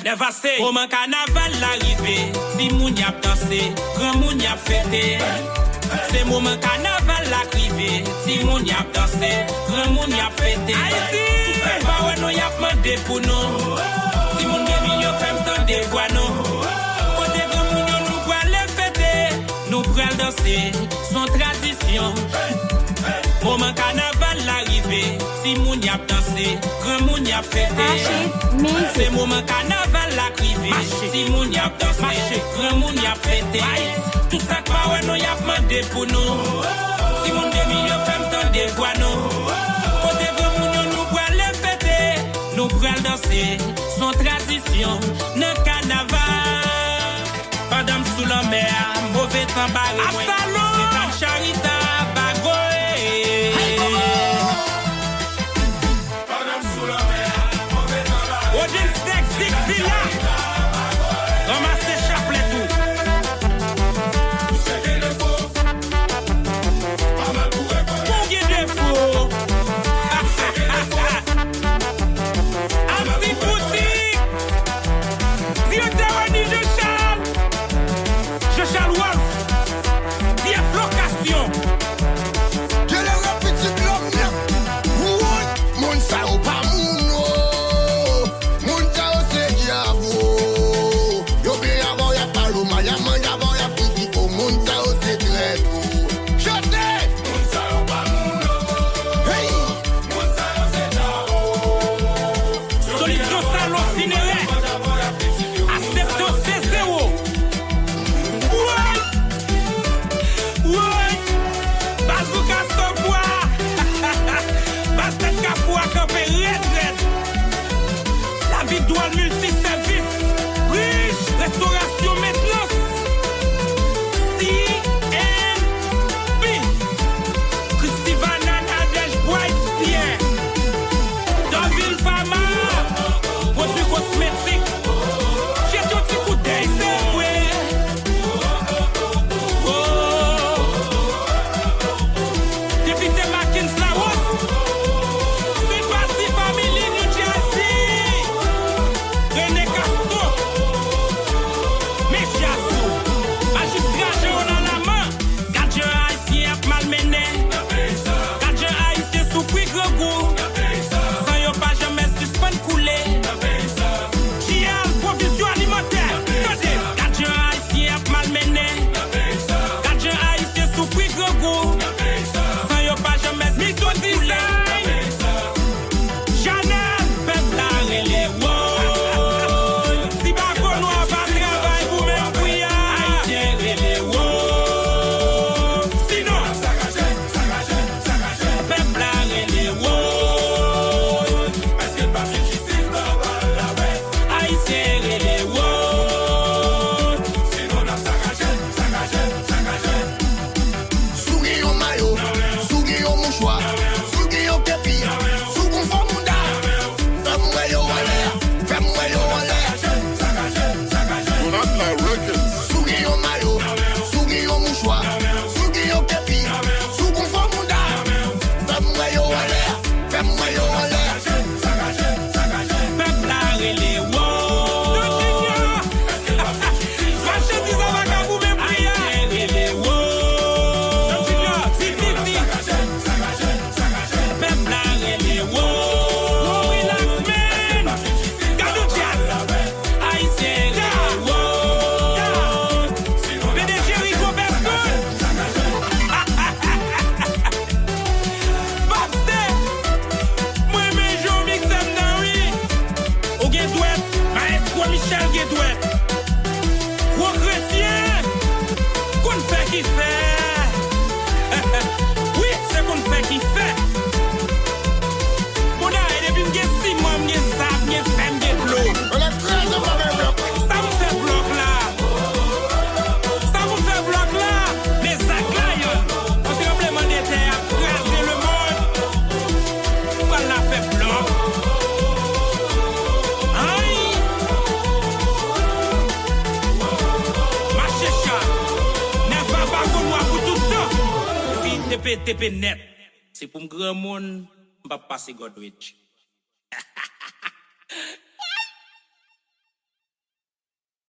neuf assez. Moment carnaval l'arrivée, si moun y a dansé, grand moun y a fêté. C'est moment carnaval l'arrivée, si moun y a dansé, grand moun y a fêté. Haïti, tout fait pas ouais non y a demandé pour nous. Si moun gen yo fait m'tend des voix nous. Côté grand moun yo nous pral les fêter, nous pral danser, son tradition. Moment carnaval l'arrivée, si moun y a dansé, grand moun y a fêté. C'est moment carnaval l'arrivée, si moun y a dansé, grand moun y a fêté. Tout ça que ouais non y a demandé pour nous. Si moun gen yo fait m'tend des voix nous. Côté grand moun yo nous pral les fêter, nous pral danser, son tradition. Nan carnaval, madame sous la mer, mauvais temps barré. C'est un charita. Dual multiservice, riche, restauration, maintenance, CNB, Christivana Nadège White Pierre, Danville Pharma, produits cosmétiques, j'ai tout petit coup d'œil, c'est vrai. Député Mackin's La Rose, c'est pas si famille New Jersey. Oui, c'est qu'on fait qui fait. Mon aïe, depuis que si moi, je sais, je fais des blocs. Ça vous fait bloc là. Ça vous fait bloc là. Mais ça claille. On tremblement de terre a crasé le monde. On a fait bloc. Aïe. Marché chat. Ne va pas qu'on voit pour tout ça. TP net. C'est pour un grand monde, je ne vais pas passer Godwich.